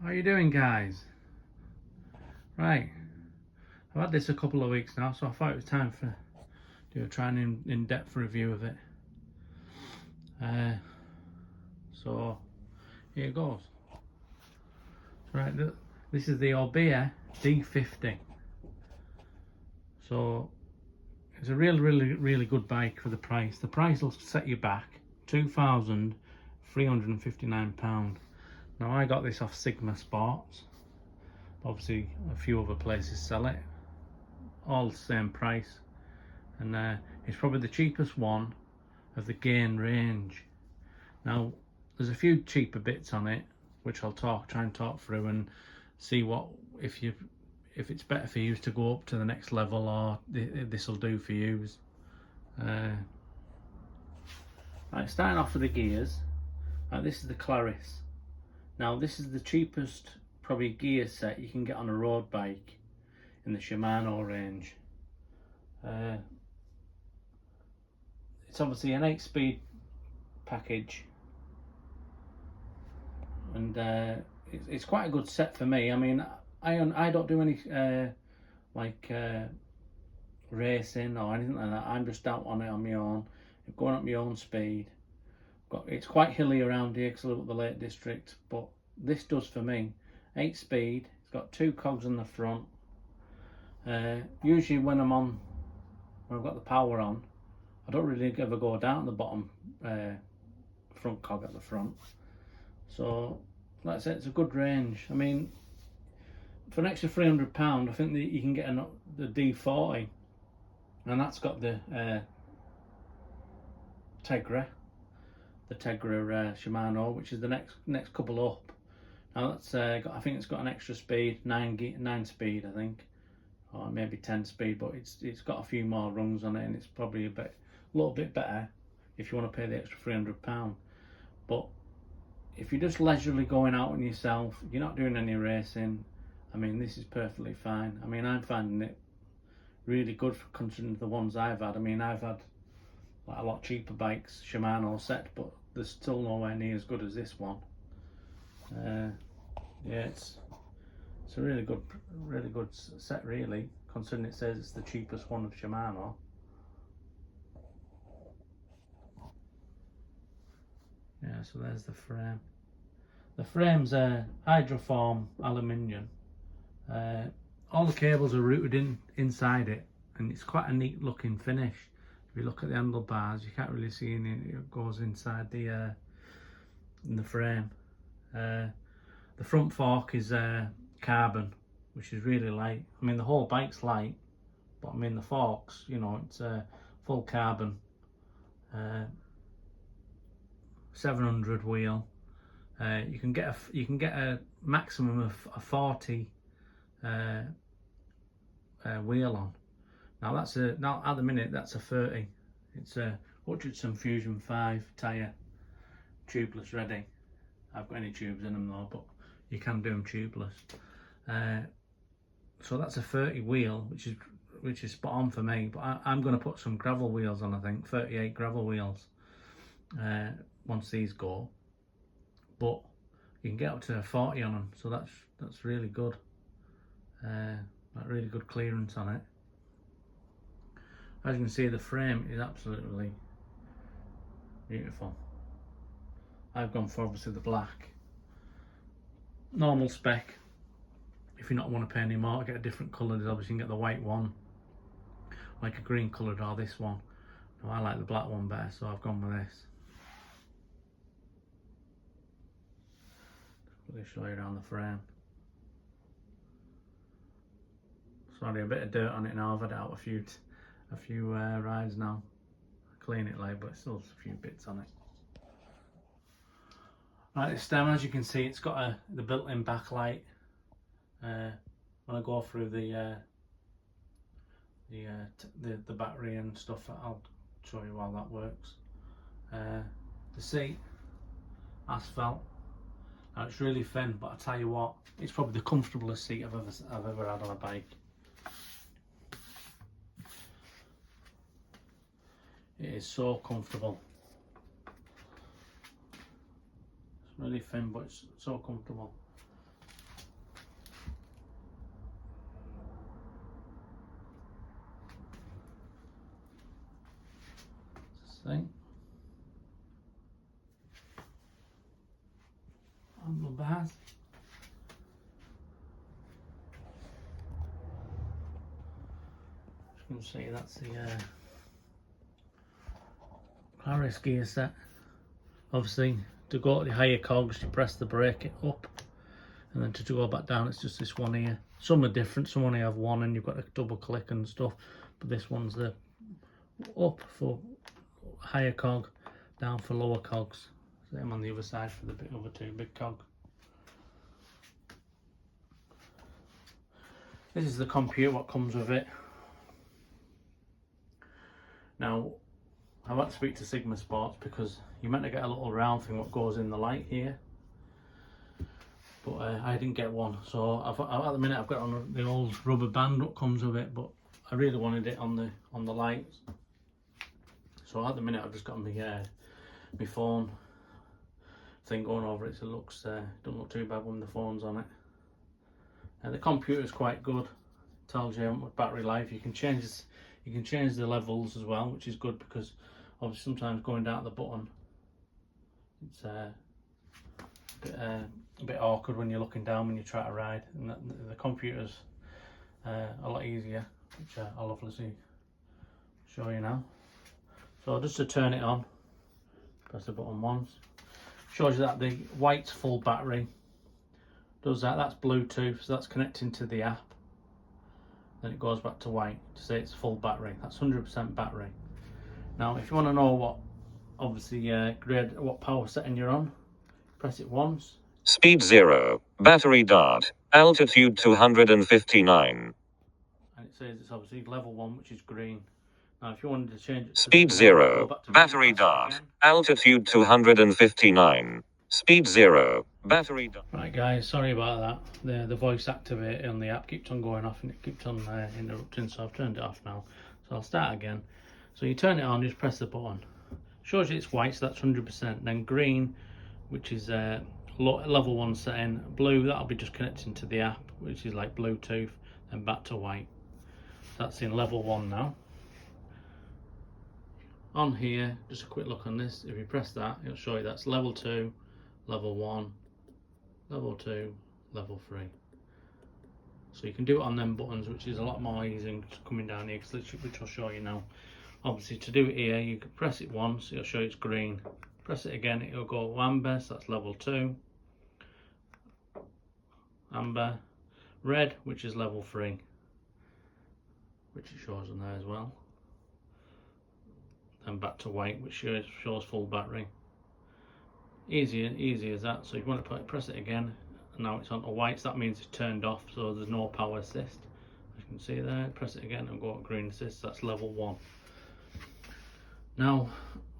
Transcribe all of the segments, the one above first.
How you doing, guys? Right, I've had this a couple of weeks now, so I thought it was time to do a try and in-depth review of it. So here it goes. Right, this is the Orbea D50. So it's a really good bike for the price. The price will set you back £2,359. Now I got this off Sigma Sports. Obviously a few other places sell it, all the same price, and it's probably the cheapest one of the Gain range. Now there's a few cheaper bits on it which I'll try and talk through and see what if it's better for you to go up to the next level, or this will do for you. Right, starting off with the gears. Right, this is the Claris. Now this is the cheapest probably gear set you can get on a road bike in the Shimano range. It's obviously an 8-speed package, and it's quite a good set for me. I mean, I don't do any racing or anything like that. I'm just out on it on my own, going at my own speed. It's quite hilly around here because I live at the Lake District, but this does for me. 8-speed, it's got 2 cogs on the front. Usually when when I've got the power on, I don't really ever go down the bottom front cog at the front. So like I said, it's a good range. I mean, for an extra £300, I think that you can get the D40, and that's got the Tegra Shimano, which is the next couple up. Now that's I think it's got an extra speed, 9 speed, I think, or maybe 10 speed, but it's got a few more rungs on it, and it's probably a little bit better if you want to pay the extra £300. But if you're just leisurely going out on yourself, you're not doing any racing, I mean, this is perfectly fine. I mean, I'm finding it really good for considering the ones I've had. I mean, I've had like a lot cheaper bikes, Shimano set, but they're still nowhere near as good as this one. Yeah, it's a really good set, really, considering it says it's the cheapest one of Shimano. Yeah, so there's the frame. The frame's hydroform aluminium. All the cables are routed inside it, and it's quite a neat looking finish. If you look at the handlebars, you can't really see any. It goes inside in the frame. The front fork is carbon, which is really light. I mean, the whole bike's light, but I mean the forks, you know, it's full carbon. 700 wheel. You can get a maximum of a 40 wheel on. Now now at the minute that's a 30. It's a Hutchinson Fusion 5 tyre, tubeless ready. I've got any tubes in them though, but you can do them tubeless. So that's a 30 wheel, which is spot on for me. But I'm going to put some gravel wheels on. I think 38 gravel wheels once these go. But you can get up to 40 on them, so that's really good. Really good clearance on it. As you can see, the frame is absolutely beautiful. I've gone for obviously the black. Normal spec. If you not want to pay any more, get a different colour. There's obviously you can get the white one, like a green coloured, or this one. No, I like the black one better, so I've gone with this. Let me show you around the frame. Sorry, a bit of dirt on it now. I've had it out a few rides now. I clean it later, but still a few bits on it. Right, the stem, as you can see, it's got the built-in backlight. When I go through the battery and stuff, I'll show you how that works. The seat, asphalt. Now it's really thin, but I tell you what, it's probably the comfortablest seat I've ever had on a bike. It is so comfortable. It's really thin, but it's so comfortable. thing. Handlebars. As you can see, that's the Claris gear set. Obviously, to go to the higher cogs, you press the brake up, and then to go back down, it's just this one here. Some are different. Some only have one, and you've got a double click and stuff. But this one's the up for higher cog, down for lower cogs. Same on the other side for the other two big cog. This is the computer what comes with it. Now, I've had to speak to Sigma Sports because you're meant to get a little round thing what goes in the light here, but I didn't get one. So at the minute I've got on the old rubber band what comes with it, but I really wanted it on the lights. So at the minute I've just got my phone thing going over it, so it looks don't look too bad when the phone's on it. And the computer is quite good. Tells you how much battery life. You can change the levels as well, which is good because obviously sometimes going down the button, it's a bit awkward when you're looking down when you try to ride. And the computer's a lot easier, which I'll obviously show you now. So just to turn it on, press the button once. Shows you that the white's full battery. Does that? That's Bluetooth, so that's connecting to the app. Then it goes back to white to say it's full battery. That's 100% battery. Now, if you want to know what, obviously, what power setting you're on, press it once. Speed 0, battery dart, altitude 259. And it says it's obviously level 1, which is green. Now, if you wanted to change it to Speed 0, battery dart, altitude 259. Speed 0, battery dart. Right, guys, sorry about that. The voice activator on the app keeps on going off and it keeps on interrupting, so I've turned it off now. So I'll start again. So you turn it on, just press the button. Shows you it's white, so that's 100%. Then green, which is level 1 setting. Blue, that'll be just connecting to the app, which is like Bluetooth. Then back to white. That's in level 1 now. On here, just a quick look on this. If you press that, it'll show you that's level 2, level 1, level 2, level 3. So you can do it on them buttons, which is a lot more easy than coming down here, which I'll show you now. Obviously, to do it here, you can press it once, it'll show you it's green. Press it again, it'll go amber, so that's level 2. Amber. Red, which is level 3, which it shows on there as well. And back to white, which shows full battery. Easy as that. So if you want to press it again, and now it's on to white, so that means it's turned off, so there's no power assist. As you can see there, press it again and go to green assist, that's level 1. Now,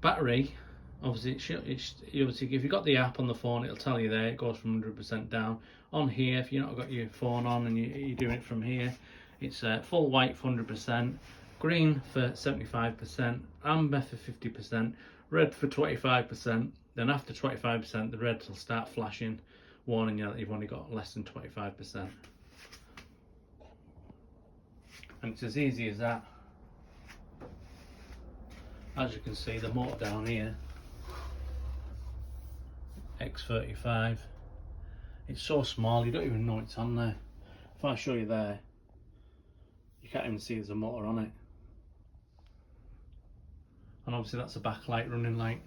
battery, obviously, obviously if you've got the app on the phone, it'll tell you there, it goes from 100% down. On here, if you've not got your phone on and you're doing it from here, it's full white for 100%, green for 75%, amber for 50%, red for 25%. Then after 25%, the red will start flashing, warning you that you've only got less than 25%. And it's as easy as that. As you can see, the motor down here, X35, it's so small you don't even know it's on there. If I show you there, you can't even see there's a motor on it. And obviously that's a backlight running light.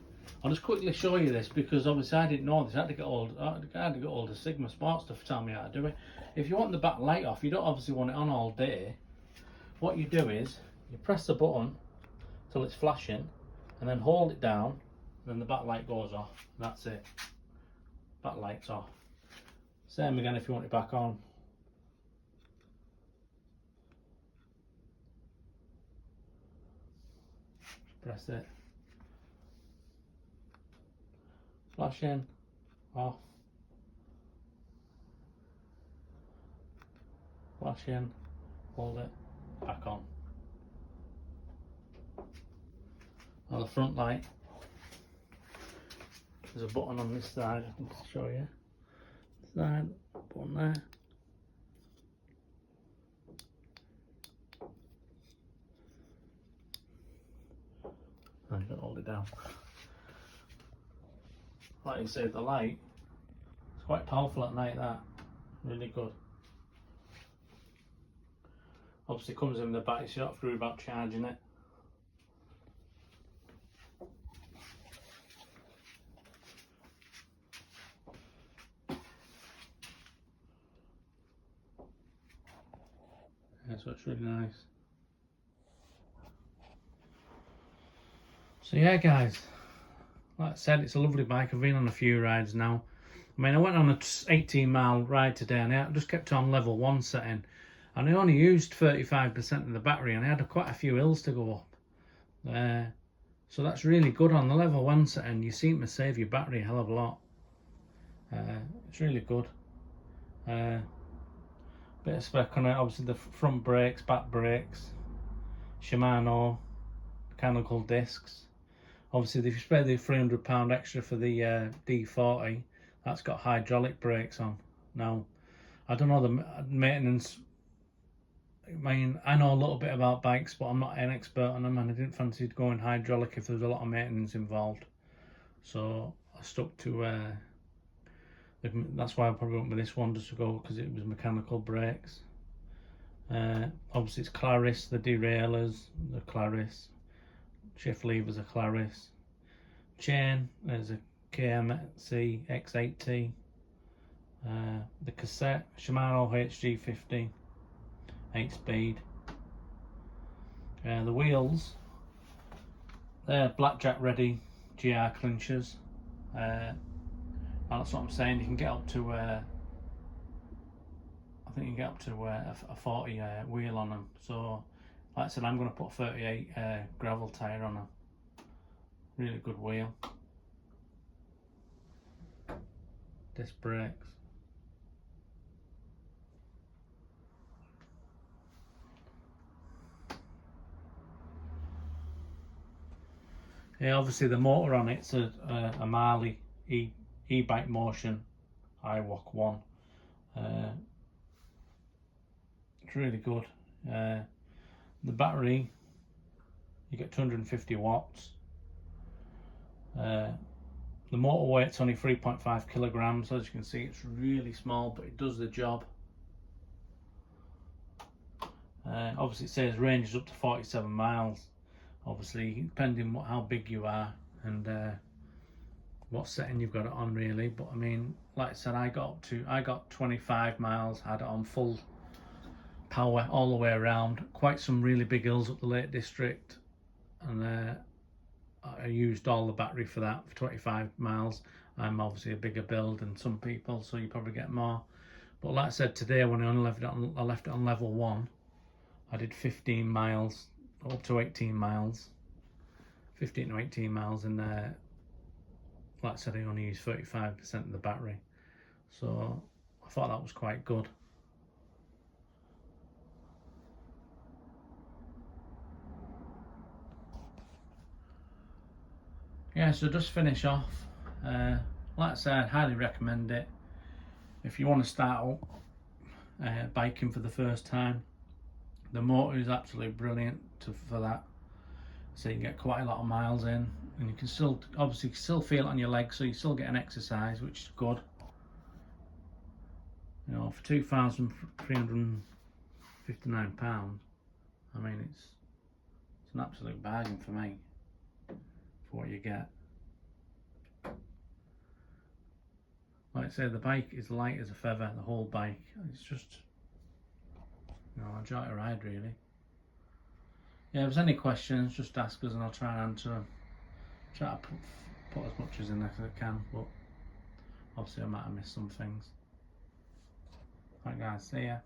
I'll just quickly show you this because obviously I didn't know this. I had to get all the Sigma Sports stuff to tell me how to do it. If you want the backlight off, you don't obviously want it on all day. What you do is you press the button till it's flashing, and then hold it down, and then the backlight goes off. And that's it. Backlight's off. Same again if you want it back on. Press it. Flashing, off. Flashing, hold it, back on. On the front light, there's a button on this side, I can show you. Side, button there. I'm going to hold it down. Like you say, the light, it's quite powerful at night, that. Really good. Obviously comes in the battery, so you don't have to worry about charging it. Yeah, so it's really nice. So yeah guys, like I said, it's a lovely bike. I've been on a few rides now. I mean, I went on a 18-mile ride today and I just kept on level 1 setting, and I only used 35% of the battery, and I had quite a few hills to go up. So that's really good on the level 1 setting. You seem to save your battery a hell of a lot. It's really good. Bit of spec on it, obviously the front brakes, back brakes, Shimano mechanical discs. Obviously if you spare the £300 extra for the D40, that's got hydraulic brakes on. Now, I don't know the maintenance. I mean, I know a little bit about bikes, but I'm not an expert on them, and I didn't fancy going hydraulic if there was a lot of maintenance involved. So I stuck to that's why I probably went with this one, just to go, because it was mechanical brakes. Obviously it's Claris, the derailleurs, the Claris, shift levers are Claris, chain, there's a KMC X80, the cassette, Shimano HG50, 8-speed. The wheels, they're blackjack ready GR clinchers. That's what I'm saying. You can get up to I think you can get up to a 40 wheel on them. So like I said, I'm going to put 38 gravel tyre on them. Really good wheel. Disc brakes. Yeah, obviously the motor on it's a Marley e-bike motion iWalk 1. It's really good. The battery, you get 250 watts. The motor weight's only 3.5 kilograms. As you can see, it's really small, but it does the job. Obviously it says range is up to 47 miles. Obviously, depending on how big you are and what setting you've got it on, really. But I mean, like I said, I got 25 miles, had it on full power all the way around. Quite some really big hills up the Lake District, and I used all the battery for that for 25 miles. I'm obviously a bigger build than some people, so you probably get more. But like I said, today when I left it on level 1, I did 15 miles up to 18 miles, 15 to 18 miles, and like I said, I only used 35% of the battery, so I thought that was quite good. Yeah, so just finish off, like I said, I'd highly recommend it if you want to start out biking for the first time. The motor is absolutely brilliant for that, so you can get quite a lot of miles in, and you can still obviously feel it on your legs, so you still get an exercise, which is good. You know, for £2,359, I mean, it's an absolute bargain for me for what you get. Like I say, the bike is light as a feather, the whole bike. It's just, you know, I enjoy a ride, really. Yeah, if there's any questions, just ask us and I'll try and answer them. Try to put as much as in as I can, but obviously I might have missed some things. Right guys, see ya.